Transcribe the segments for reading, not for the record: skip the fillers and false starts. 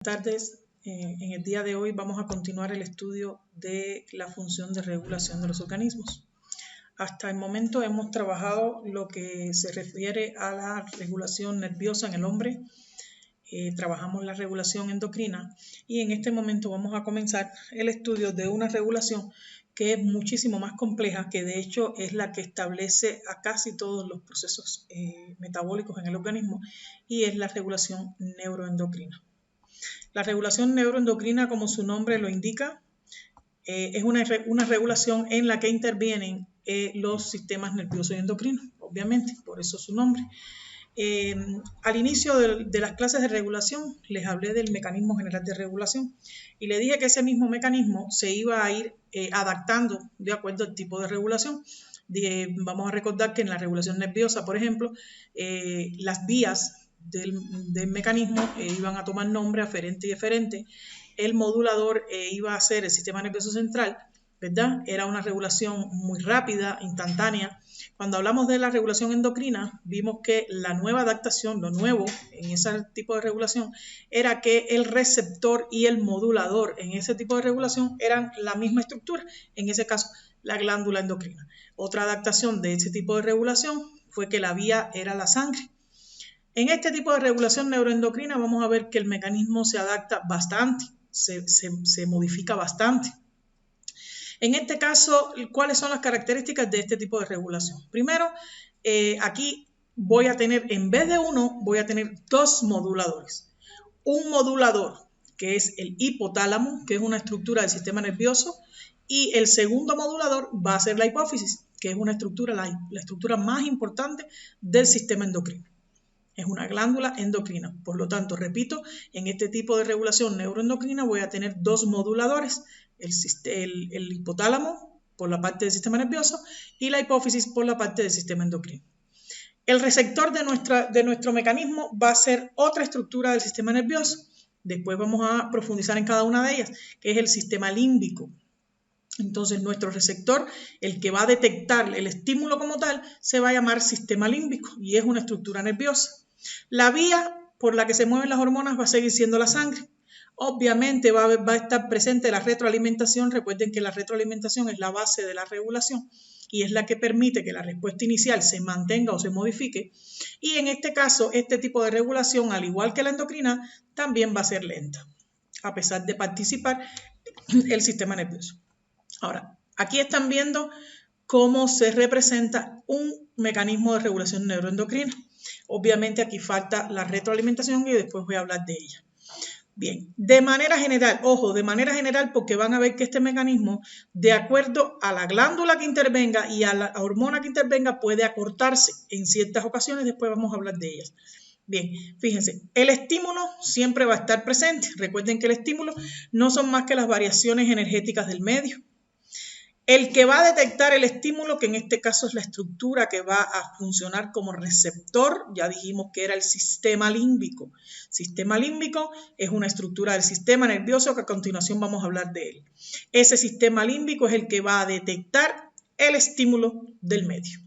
Buenas tardes. En el día de hoy vamos a continuar el estudio de la función de regulación de los organismos. Hasta el momento hemos trabajado lo que se refiere a la regulación nerviosa en el hombre. Trabajamos la regulación endocrina y en este momento vamos a comenzar el estudio de una regulación que es muchísimo más compleja, que de hecho es la que establece a casi todos los procesos metabólicos en el organismo, y es la regulación neuroendocrina. La regulación neuroendocrina, como su nombre lo indica, es una regulación en la que intervienen los sistemas nerviosos y endocrinos, obviamente, por eso su nombre. Al inicio de las clases de regulación les hablé del mecanismo general de regulación y le dije que ese mismo mecanismo se iba a ir adaptando de acuerdo al tipo de regulación. Vamos a recordar que en la regulación nerviosa, por ejemplo, las vías del mecanismo iban a tomar nombre aferente y eferente. El modulador iba a ser el sistema nervioso central, ¿verdad? Era una regulación muy rápida, instantánea. Cuando hablamos de la regulación endocrina, vimos que la nueva adaptación, lo nuevo en ese tipo de regulación, era que el receptor y el modulador en ese tipo de regulación eran la misma estructura, en ese caso la glándula endocrina. Otra adaptación de ese tipo de regulación fue que la vía era la sangre. En este tipo de regulación neuroendocrina vamos a ver que el mecanismo se adapta bastante, se modifica bastante. En este caso, ¿cuáles son las características de este tipo de regulación? Primero, aquí voy a tener, en vez de uno, voy a tener dos moduladores. Un modulador, que es el hipotálamo, que es una estructura del sistema nervioso, y el segundo modulador va a ser la hipófisis, que es una estructura, la estructura más importante del sistema endocrino. Es una glándula endocrina. Por lo tanto, repito, en este tipo de regulación neuroendocrina voy a tener dos moduladores, el hipotálamo por la parte del sistema nervioso y la hipófisis por la parte del sistema endocrino. El receptor de nuestro mecanismo va a ser otra estructura del sistema nervioso. Después vamos a profundizar en cada una de ellas, que es el sistema límbico. Entonces, nuestro receptor, el que va a detectar el estímulo como tal, se va a llamar sistema límbico y es una estructura nerviosa. La vía por la que se mueven las hormonas va a seguir siendo la sangre. Obviamente va a estar presente la retroalimentación. Recuerden que la retroalimentación es la base de la regulación y es la que permite que la respuesta inicial se mantenga o se modifique. Y en este caso, este tipo de regulación, al igual que la endocrina, también va a ser lenta, a pesar de participar el sistema nervioso. Ahora, aquí están viendo cómo se representa un mecanismo de regulación neuroendocrina. Obviamente aquí falta la retroalimentación y después voy a hablar de ella. Bien, de manera general, ojo, de manera general, porque van a ver que este mecanismo, de acuerdo a la glándula que intervenga y a la hormona que intervenga, puede acortarse en ciertas ocasiones. Después vamos a hablar de ellas. Bien, fíjense, el estímulo siempre va a estar presente. Recuerden que el estímulo no son más que las variaciones energéticas del medio. El que va a detectar el estímulo, que en este caso es la estructura que va a funcionar como receptor, ya dijimos que era el sistema límbico. Sistema límbico es una estructura del sistema nervioso que a continuación vamos a hablar de él. Ese sistema límbico es el que va a detectar el estímulo del medio.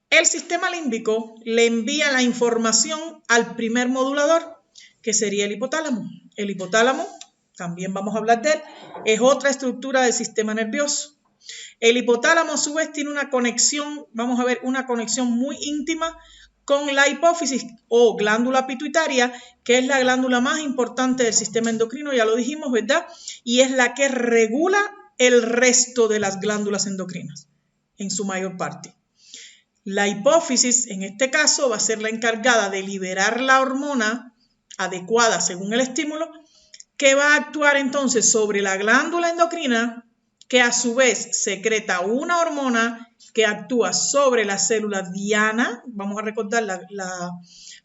El sistema límbico le envía la información al primer modulador, que sería el hipotálamo. El hipotálamo, también vamos a hablar de él, es otra estructura del sistema nervioso. El hipotálamo a su vez tiene una conexión, vamos a ver, una conexión muy íntima con la hipófisis o glándula pituitaria, que es la glándula más importante del sistema endocrino, ya lo dijimos, ¿verdad? Y es la que regula el resto de las glándulas endocrinas, en su mayor parte. La hipófisis, en este caso, va a ser la encargada de liberar la hormona adecuada según el estímulo, que va a actuar entonces sobre la glándula endocrina, que a su vez secreta una hormona que actúa sobre la célula diana. Vamos a recordar la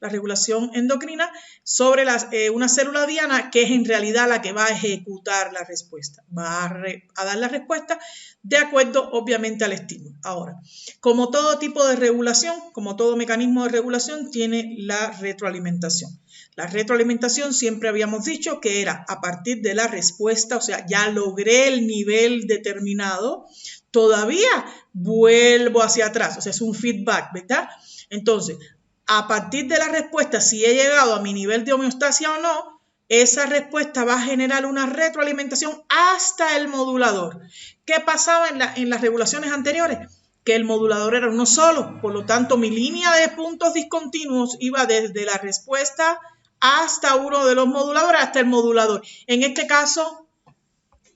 regulación endocrina sobre una célula diana, que es en realidad la que va a ejecutar la respuesta. Va a dar la respuesta de acuerdo, obviamente, al estímulo. Ahora, como todo tipo de regulación, como todo mecanismo de regulación, tiene la retroalimentación. La retroalimentación siempre habíamos dicho que era a partir de la respuesta, o sea, ya logré el nivel determinado, todavía vuelvo hacia atrás, o sea, es un feedback, ¿verdad? Entonces, a partir de la respuesta, si he llegado a mi nivel de homeostasia o no, esa respuesta va a generar una retroalimentación hasta el modulador. ¿Qué pasaba en las regulaciones anteriores? Que el modulador era uno solo, por lo tanto mi línea de puntos discontinuos iba desde la respuesta hasta uno de los moduladores, hasta el modulador. En este caso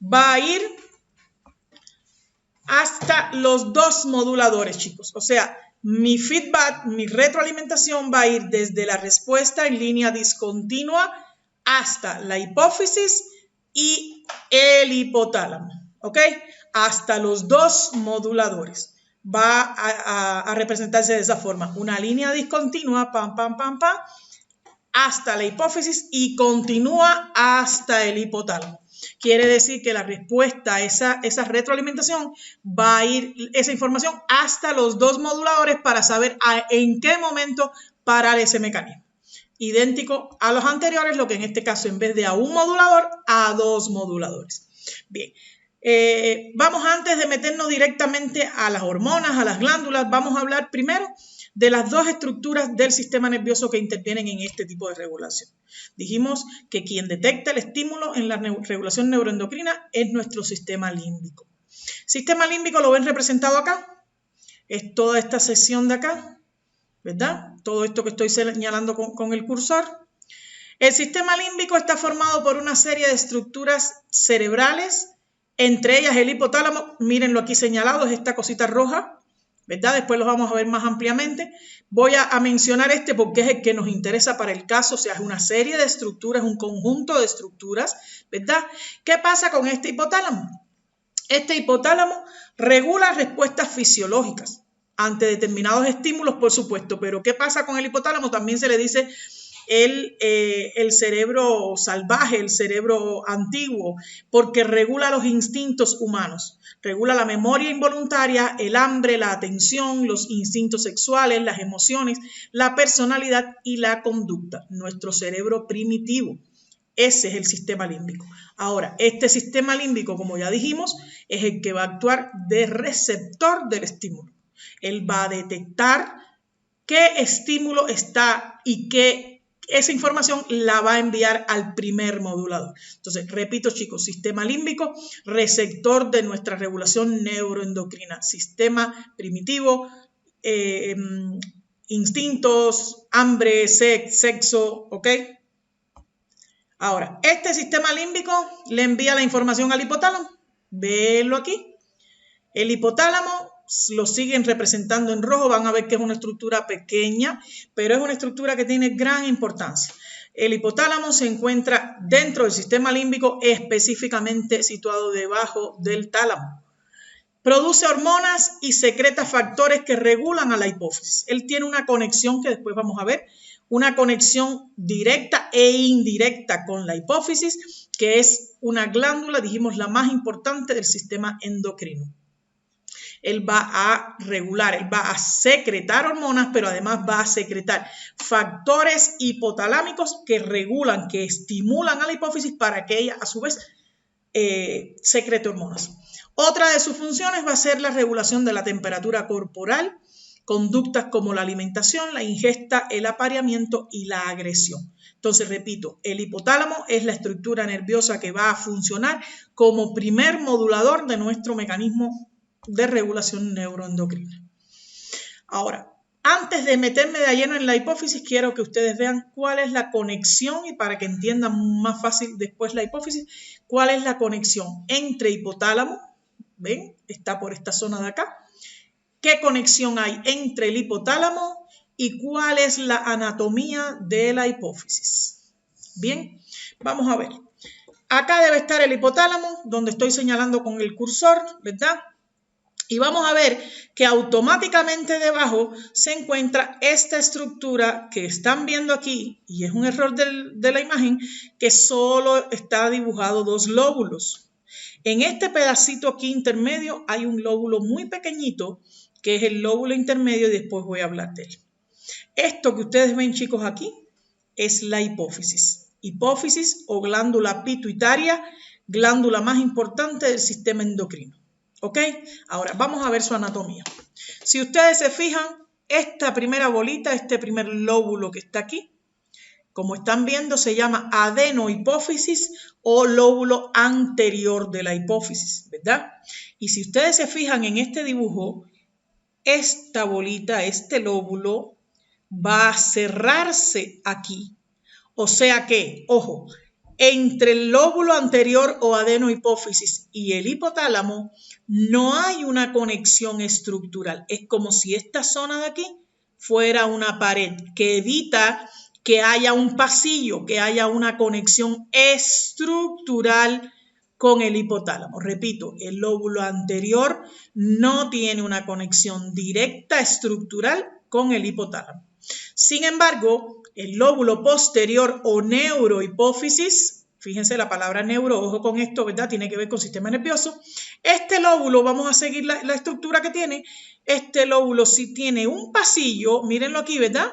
va a ir hasta los dos moduladores, chicos. O sea, mi feedback, mi retroalimentación va a ir desde la respuesta en línea discontinua hasta la hipófisis y el hipotálamo, ¿ok? Hasta los dos moduladores. Va a representarse de esa forma. Una línea discontinua, pam, pam, pam, pam, hasta la hipófisis y continúa hasta el hipotálamo. Quiere decir que la respuesta a esa retroalimentación va a ir esa información hasta los dos moduladores para saber en qué momento parar ese mecanismo. Idéntico a los anteriores, lo que en este caso en vez de a un modulador, a dos moduladores. Bien, vamos antes de meternos directamente a las hormonas, a las glándulas, vamos a hablar primero de las dos estructuras del sistema nervioso que intervienen en este tipo de regulación. Dijimos que quien detecta el estímulo en la regulación neuroendocrina es nuestro sistema límbico. Sistema límbico lo ven representado acá, es toda esta sección de acá, ¿verdad? Todo esto que estoy señalando con el cursor. El sistema límbico está formado por una serie de estructuras cerebrales, entre ellas el hipotálamo, mírenlo aquí señalado, es esta cosita roja, ¿verdad? Después los vamos a ver más ampliamente. Voy a mencionar este porque es el que nos interesa para el caso, o sea, es una serie de estructuras, un conjunto de estructuras, ¿verdad? ¿Qué pasa con este hipotálamo? Este hipotálamo regula respuestas fisiológicas ante determinados estímulos, por supuesto, pero ¿qué pasa con el hipotálamo? También se le dice el cerebro salvaje, el cerebro antiguo, porque regula los instintos humanos, regula la memoria involuntaria, el hambre, la atención, los instintos sexuales, las emociones, la personalidad y la conducta, nuestro cerebro primitivo. Ese es el sistema límbico. Ahora, este sistema límbico, como ya dijimos, es el que va a actuar de receptor del estímulo. Él va a detectar qué estímulo está y esa información la va a enviar al primer modulador. Entonces, repito, chicos, sistema límbico, receptor de nuestra regulación neuroendocrina. Sistema primitivo, instintos, hambre, sexo, ¿ok? Ahora, este sistema límbico le envía la información al hipotálamo. Véelo aquí. El hipotálamo lo siguen representando en rojo, van a ver que es una estructura pequeña, pero es una estructura que tiene gran importancia. El hipotálamo se encuentra dentro del sistema límbico, específicamente situado debajo del tálamo. Produce hormonas y secreta factores que regulan a la hipófisis. Él tiene una conexión que después vamos a ver, una conexión directa e indirecta con la hipófisis, que es una glándula, dijimos, la más importante del sistema endocrino. Él va a regular, él va a secretar hormonas, pero además va a secretar factores hipotalámicos que regulan, que estimulan a la hipófisis para que ella a su vez secrete hormonas. Otra de sus funciones va a ser la regulación de la temperatura corporal, conductas como la alimentación, la ingesta, el apareamiento y la agresión. Entonces, repito, el hipotálamo es la estructura nerviosa que va a funcionar como primer modulador de nuestro mecanismo de regulación neuroendocrina. Ahora, antes de meterme de lleno en la hipófisis, quiero que ustedes vean cuál es la conexión y para que entiendan más fácil después la hipófisis, cuál es la conexión entre hipotálamo, ¿ven? Está por esta zona de acá. ¿Qué conexión hay entre el hipotálamo y cuál es la anatomía de la hipófisis? Bien, vamos a ver. Acá debe estar el hipotálamo, donde estoy señalando con el cursor, ¿verdad? Y vamos a ver que automáticamente debajo se encuentra esta estructura que están viendo aquí, y es un error de la imagen, que solo está dibujado dos lóbulos. En este pedacito aquí intermedio hay un lóbulo muy pequeñito, que es el lóbulo intermedio, y después voy a hablar de él. Esto que ustedes ven, chicos, aquí, es la hipófisis. Hipófisis o glándula pituitaria, glándula más importante del sistema endocrino. ¿Ok? Ahora vamos a ver su anatomía. Si ustedes se fijan, esta primera bolita, este primer lóbulo que está aquí, Como están viendo, se llama adenohipófisis o lóbulo anterior de la hipófisis, ¿verdad? Y si ustedes se fijan en este dibujo, esta bolita, este lóbulo, va a cerrarse aquí. O sea que, ojo, entre el lóbulo anterior o adenohipófisis y el hipotálamo no hay una conexión estructural. Es como si esta zona de aquí fuera una pared que evita que haya un pasillo, que haya una conexión estructural con el hipotálamo. Repito, el lóbulo anterior no tiene una conexión directa estructural con el hipotálamo. Sin embargo, el lóbulo posterior o neurohipófisis, fíjense la palabra neuro, ojo con esto, ¿verdad? Tiene que ver con sistema nervioso. Este lóbulo, vamos a seguir la estructura que tiene. Este lóbulo sí tiene un pasillo, mírenlo aquí, ¿verdad?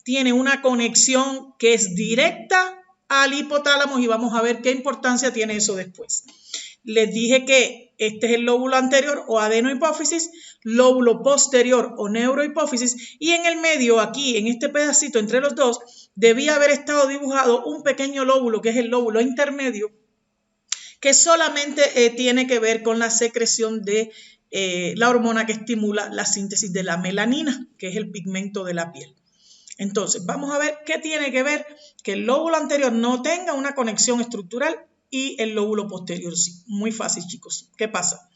Tiene una conexión que es directa al hipotálamo y vamos a ver qué importancia tiene eso después. Les dije que este es el lóbulo anterior o adenohipófisis, lóbulo posterior o neurohipófisis y en el medio, aquí en este pedacito entre los dos, debía haber estado dibujado un pequeño lóbulo que es el lóbulo intermedio que solamente tiene que ver con la secreción de la hormona que estimula la síntesis de la melanina, que es el pigmento de la piel. Entonces, vamos a ver qué tiene que ver que el lóbulo anterior no tenga una conexión estructural y el lóbulo posterior sí. Muy fácil, chicos. ¿Qué pasa?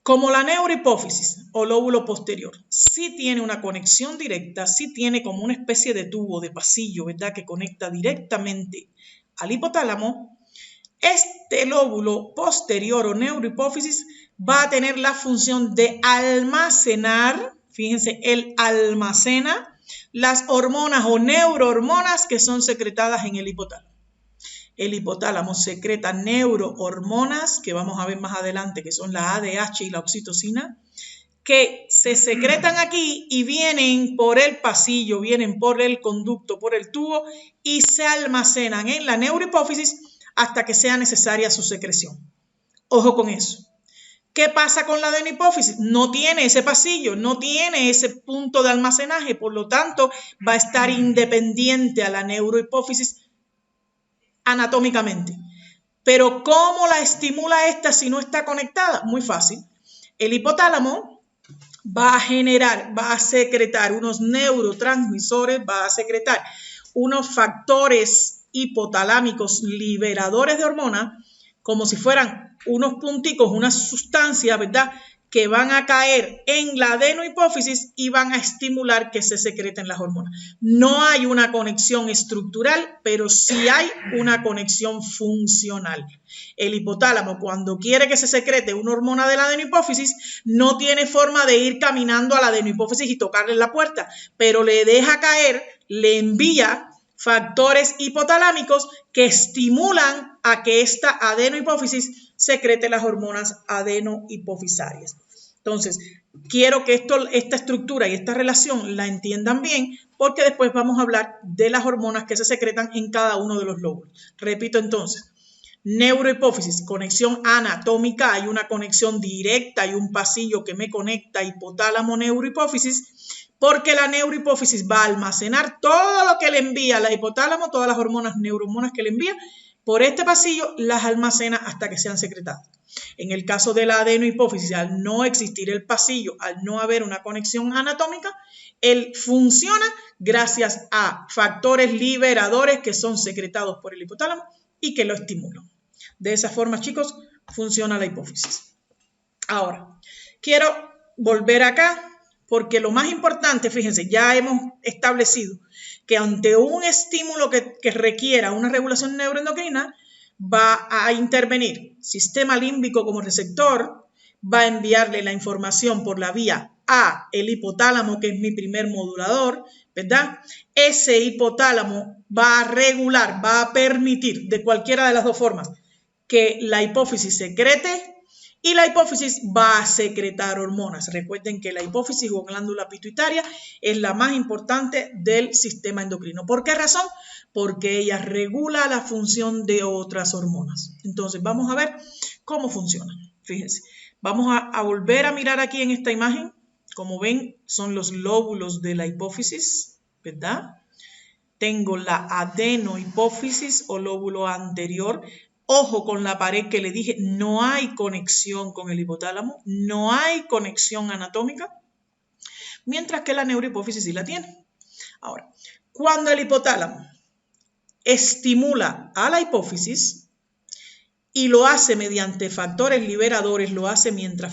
Como la neurohipófisis o lóbulo posterior sí tiene una conexión directa, sí tiene como una especie de tubo, de pasillo, ¿verdad? Que conecta directamente al hipotálamo, este lóbulo posterior o neurohipófisis va a tener la función de almacenar, fíjense, él almacena las hormonas o neurohormonas que son secretadas en el hipotálamo. El hipotálamo secreta neurohormonas, que vamos a ver más adelante, que son la ADH y la oxitocina, que se secretan aquí y vienen por el pasillo, vienen por el conducto, por el tubo y se almacenan en la neurohipófisis hasta que sea necesaria su secreción. Ojo con eso. ¿Qué pasa con la adenohipófisis? No tiene ese pasillo, no tiene ese punto de almacenaje, por lo tanto va a estar independiente a la neurohipófisis anatómicamente. Pero ¿cómo la estimula esta si no está conectada? Muy fácil. El hipotálamo va a generar, va a secretar unos neurotransmisores, va a secretar unos factores hipotalámicos liberadores de hormonas, como si fueran unos punticos, unas sustancias, ¿verdad?, que van a caer en la adenohipófisis y van a estimular que se secreten las hormonas. No hay una conexión estructural, pero sí hay una conexión funcional. El hipotálamo, cuando quiere que se secrete una hormona de la adenohipófisis, no tiene forma de ir caminando a la adenohipófisis y tocarle la puerta, pero le deja caer, le envía factores hipotalámicos que estimulan a que esta adenohipófisis secrete las hormonas adenohipofisarias. Entonces, quiero que esta estructura y esta relación la entiendan bien porque después vamos a hablar de las hormonas que se secretan en cada uno de los lóbulos. Repito entonces, neurohipófisis, conexión anatómica, hay una conexión directa, hay un pasillo que me conecta hipotálamo-neurohipófisis, porque la neurohipófisis va a almacenar todo lo que le envía la hipotálamo, todas las hormonas, neurohormonas que le envía, por este pasillo las almacena hasta que sean secretadas. En el caso de la adenohipófisis, al no existir el pasillo, al no haber una conexión anatómica, él funciona gracias a factores liberadores que son secretados por el hipotálamo y que lo estimulan. De esa forma, chicos, funciona la hipófisis. Ahora, quiero volver acá porque lo más importante, fíjense, ya hemos establecido que ante un estímulo que requiera una regulación neuroendocrina, va a intervenir sistema límbico como receptor, va a enviarle la información por la vía a el hipotálamo, que es mi primer modulador, ¿verdad? Ese hipotálamo va a regular, va a permitir de cualquiera de las dos formas que la hipófisis secrete y la hipófisis va a secretar hormonas. Recuerden que la hipófisis o glándula pituitaria es la más importante del sistema endocrino. ¿Por qué razón? Porque ella regula la función de otras hormonas. Entonces, vamos a ver cómo funciona. Fíjense, vamos a volver a mirar aquí en esta imagen. Como ven, son los lóbulos de la hipófisis, ¿verdad? tengo la adenohipófisis o lóbulo anterior. Ojo con la pared que le dije, no hay conexión con el hipotálamo, no hay conexión anatómica, mientras que la neurohipófisis sí la tiene. Ahora, cuando el hipotálamo estimula a la hipófisis y lo hace mediante factores liberadores, lo hace mediante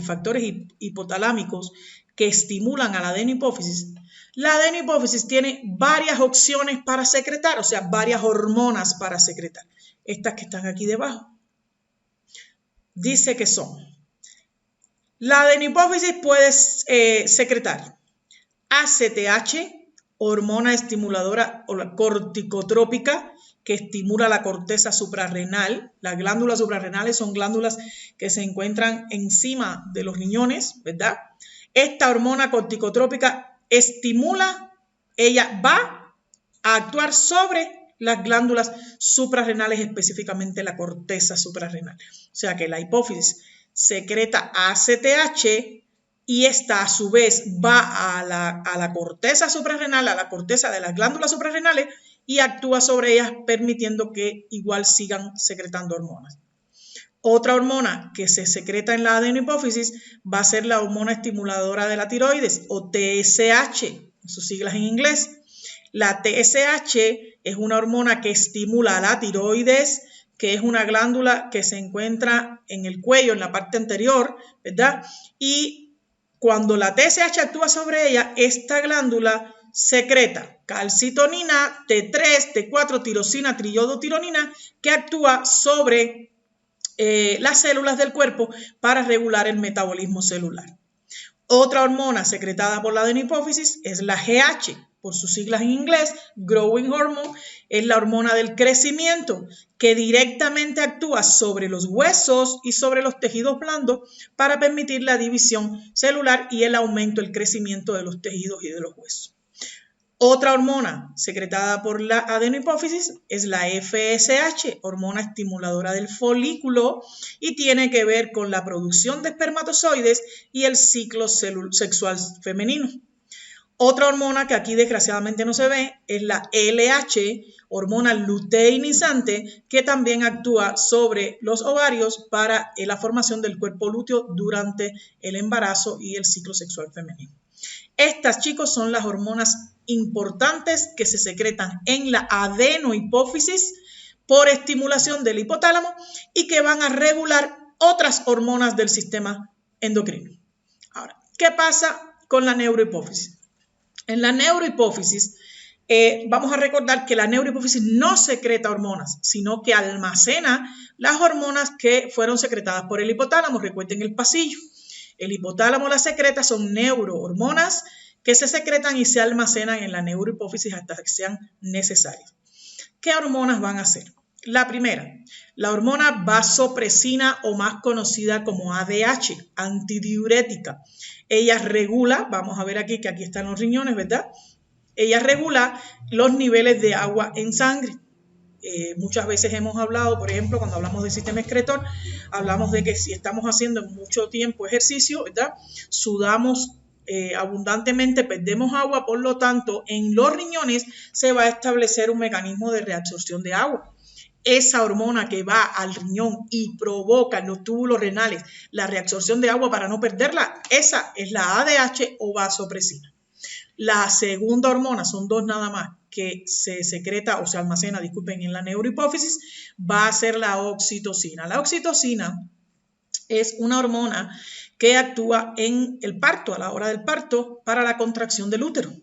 factores hipotalámicos que estimulan a la adenohipófisis, la adenohipófisis tiene varias opciones para secretar, o sea, varias hormonas para secretar. Estas que están aquí debajo. Dice que son. La adenohipófisis puede secretar ACTH, hormona estimuladora o la corticotrópica, que estimula la corteza suprarrenal. Las glándulas suprarrenales son glándulas que se encuentran encima de los riñones, ¿verdad? Esta hormona corticotrópica estimula, ella va a actuar sobre las glándulas suprarrenales, específicamente la corteza suprarrenal. O sea que la hipófisis secreta ACTH y esta a su vez va a la corteza suprarrenal, a la corteza de las glándulas suprarrenales y actúa sobre ellas permitiendo que igual sigan secretando hormonas. Otra hormona que se secreta en la adenohipófisis va a ser la hormona estimuladora de la tiroides o TSH, sus siglas en inglés. La TSH es una hormona que estimula a la tiroides, que es una glándula que se encuentra en el cuello, en la parte anterior, ¿verdad? Y cuando la TSH actúa sobre ella, esta glándula secreta calcitonina, T3, T4, tirosina, triiodotironina, que actúa sobre las células del cuerpo para regular el metabolismo celular. Otra hormona secretada por la adenohipófisis es la GH, por sus siglas en inglés, Growing Hormone, es la hormona del crecimiento que directamente actúa sobre los huesos y sobre los tejidos blandos para permitir la división celular y el aumento, el crecimiento de los tejidos y de los huesos. Otra hormona secretada por la adenohipófisis es la FSH, hormona estimuladora del folículo, y tiene que ver con la producción de espermatozoides y el ciclo sexual femenino. Otra hormona que aquí desgraciadamente no se ve es la LH, hormona luteinizante, que también actúa sobre los ovarios para la formación del cuerpo lúteo durante el embarazo y el ciclo sexual femenino. Estas, chicos, son las hormonas importantes que se secretan en la adenohipófisis por estimulación del hipotálamo y que van a regular otras hormonas del sistema endocrino. Ahora, ¿qué pasa con la neurohipófisis? En la neurohipófisis, vamos a recordar que la neurohipófisis no secreta hormonas, sino que almacena las hormonas que fueron secretadas por el hipotálamo. Recuerden el pasillo. El hipotálamo las secreta, son neurohormonas que se secretan y se almacenan en la neurohipófisis hasta que sean necesarias. ¿Qué hormonas van a ser? La primera, la hormona vasopresina o más conocida como ADH, antidiurética. Ella regula, vamos a ver aquí que aquí están los riñones, ¿verdad? Ella regula los niveles de agua en sangre. Muchas veces hemos hablado, por ejemplo, cuando hablamos del sistema excretor, hablamos de que si estamos haciendo mucho tiempo ejercicio, ¿verdad? Sudamos abundantemente, perdemos agua, por lo tanto, en los riñones se va a establecer un mecanismo de reabsorción de agua. Esa hormona que va al riñón y provoca en los túbulos renales la reabsorción de agua para no perderla, esa es la ADH o vasopresina. La segunda hormona, son dos nada más, que se secreta o se almacena, disculpen, en la neurohipófisis, va a ser la oxitocina. La oxitocina es una hormona que actúa en el parto, a la hora del parto, para la contracción del útero.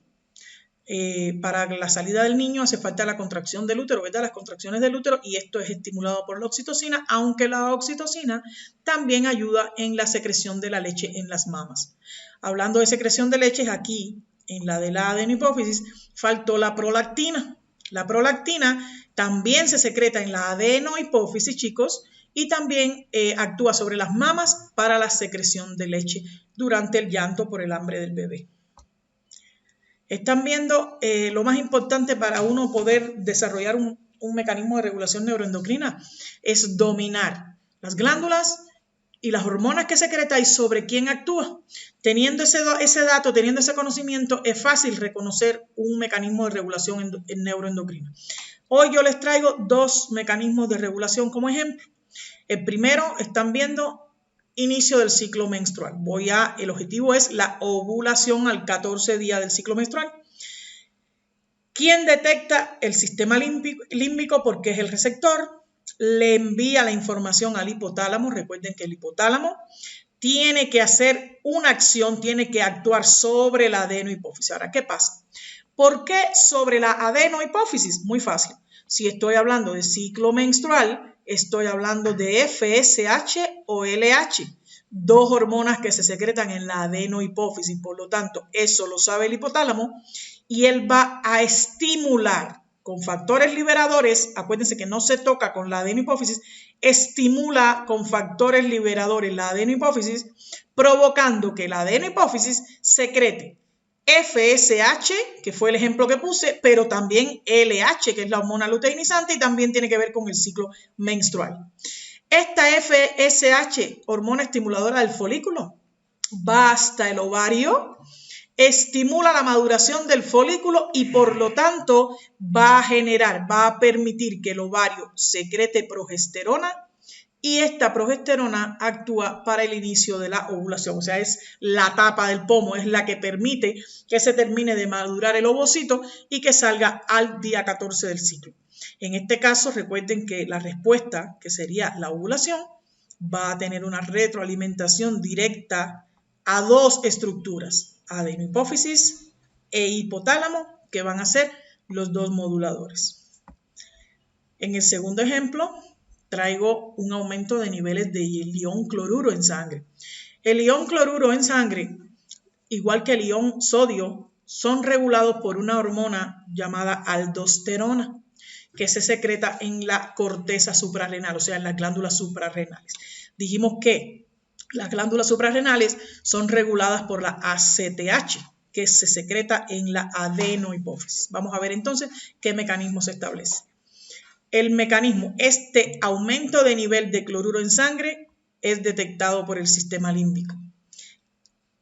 Para la salida del niño hace falta la contracción del útero, ¿verdad? Las contracciones del útero, y esto es estimulado por la oxitocina, aunque la oxitocina también ayuda en la secreción de la leche en las mamas. Hablando de secreción de leches, aquí en la de la adenohipófisis faltó la prolactina. La prolactina también se secreta en la adenohipófisis, chicos, y también actúa sobre las mamas para la secreción de leche durante el llanto por el hambre del bebé. Están viendo lo más importante para uno poder desarrollar un mecanismo de regulación neuroendocrina es dominar las glándulas y las hormonas que secreta y sobre quién actúa. Teniendo ese dato, teniendo ese conocimiento, es fácil reconocer un mecanismo de regulación neuroendocrina. Hoy yo les traigo 2 mecanismos de regulación como ejemplo. El primero, están viendo inicio del ciclo menstrual. El objetivo es la ovulación al 14 día del ciclo menstrual. ¿Quién detecta? El sistema límbico, porque es el receptor. Le envía la información al hipotálamo. Recuerden que el hipotálamo tiene que hacer una acción, tiene que actuar sobre la adenohipófisis. Ahora, ¿qué pasa? ¿Por qué sobre la adenohipófisis? Muy fácil. Si estoy hablando de ciclo menstrual, estoy hablando de FSH o LH, 2 hormonas que se secretan en la adenohipófisis. Por lo tanto, eso lo sabe el hipotálamo y él va a estimular con factores liberadores. Acuérdense que no se toca con la adenohipófisis, estimula con factores liberadores la adenohipófisis, provocando que la adenohipófisis secrete FSH, que fue el ejemplo que puse, pero también LH, que es la hormona luteinizante y también tiene que ver con el ciclo menstrual. Esta FSH, hormona estimuladora del folículo, va hasta el ovario, estimula la maduración del folículo y por lo tanto va a permitir que el ovario secrete progesterona y esta progesterona actúa para el inicio de la ovulación. O sea, es la tapa del pomo, es la que permite que se termine de madurar el ovocito y que salga al día 14 del ciclo. En este caso, recuerden que la respuesta, que sería la ovulación, va a tener una retroalimentación directa a 2 estructuras, adenohipófisis e hipotálamo, que van a ser los 2 moduladores. En el segundo ejemplo, traigo un aumento de niveles de ion cloruro en sangre. El ion cloruro en sangre, igual que el ion sodio, son regulados por una hormona llamada aldosterona, que se secreta en la corteza suprarrenal, o sea, en las glándulas suprarrenales. Dijimos que las glándulas suprarrenales son reguladas por la ACTH, que se secreta en la adenohipófisis. Vamos a ver entonces qué mecanismo se establece. El mecanismo, este aumento de nivel de cloruro en sangre es detectado por el sistema límbico,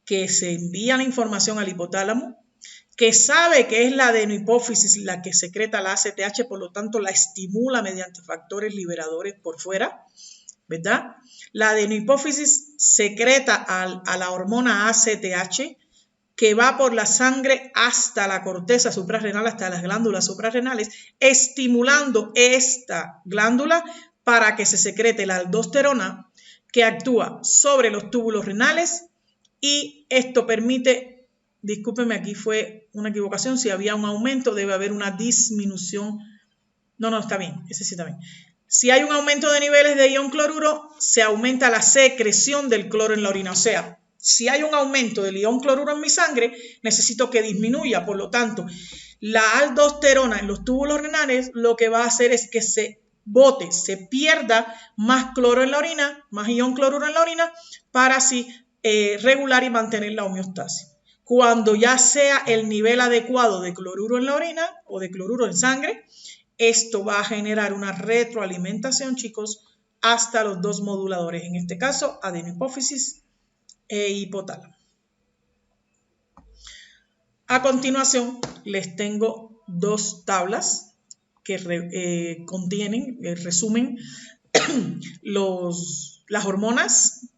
que se envía la información al hipotálamo, que sabe que es la adenohipófisis la que secreta la ACTH, por lo tanto la estimula mediante factores liberadores por fuera, ¿verdad? La adenohipófisis secreta a la hormona ACTH, que va por la sangre hasta la corteza suprarrenal, hasta las glándulas suprarrenales, estimulando esta glándula para que se secrete la aldosterona, que actúa sobre los túbulos renales y esto permite, discúlpenme, aquí fue una equivocación, si había un aumento debe haber una disminución, no, está bien, ese sí está bien. Si hay un aumento de niveles de ion cloruro, se aumenta la secreción del cloro en la orina, o sea, si hay un aumento del ion cloruro en mi sangre, necesito que disminuya. Por lo tanto, la aldosterona en los túbulos renales lo que va a hacer es que se pierda más cloro en la orina, más ion cloruro en la orina, para así regular y mantener la homeostasis. Cuando ya sea el nivel adecuado de cloruro en la orina o de cloruro en sangre, esto va a generar una retroalimentación, chicos, hasta los 2 moduladores. En este caso, adenohipófisis e hipotálamo. A continuación, les tengo 2 tablas que contienen, resumen, las hormonas,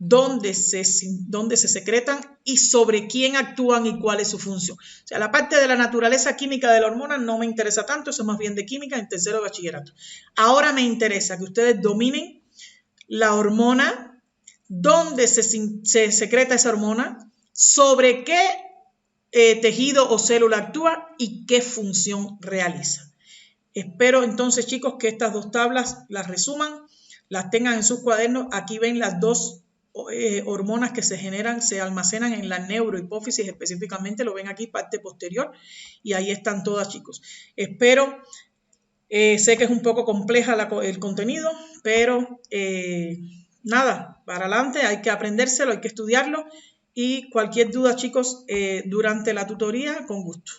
dónde se secretan y sobre quién actúan y cuál es su función. O sea, la parte de la naturaleza química de la hormona no me interesa tanto, eso es más bien de química en tercero de bachillerato. Ahora me interesa que ustedes dominen la hormona, dónde se secreta esa hormona, sobre qué tejido o célula actúa y qué función realiza. Espero entonces, chicos, que estas 2 tablas las resuman, las tengan en sus cuadernos. Aquí ven las 2 hormonas que se almacenan en la neurohipófisis, específicamente lo ven aquí, parte posterior, y ahí están todas, chicos. Espero, sé que es un poco compleja el contenido, pero nada, para adelante, hay que aprendérselo, hay que estudiarlo y cualquier duda, chicos, durante la tutoría, con gusto.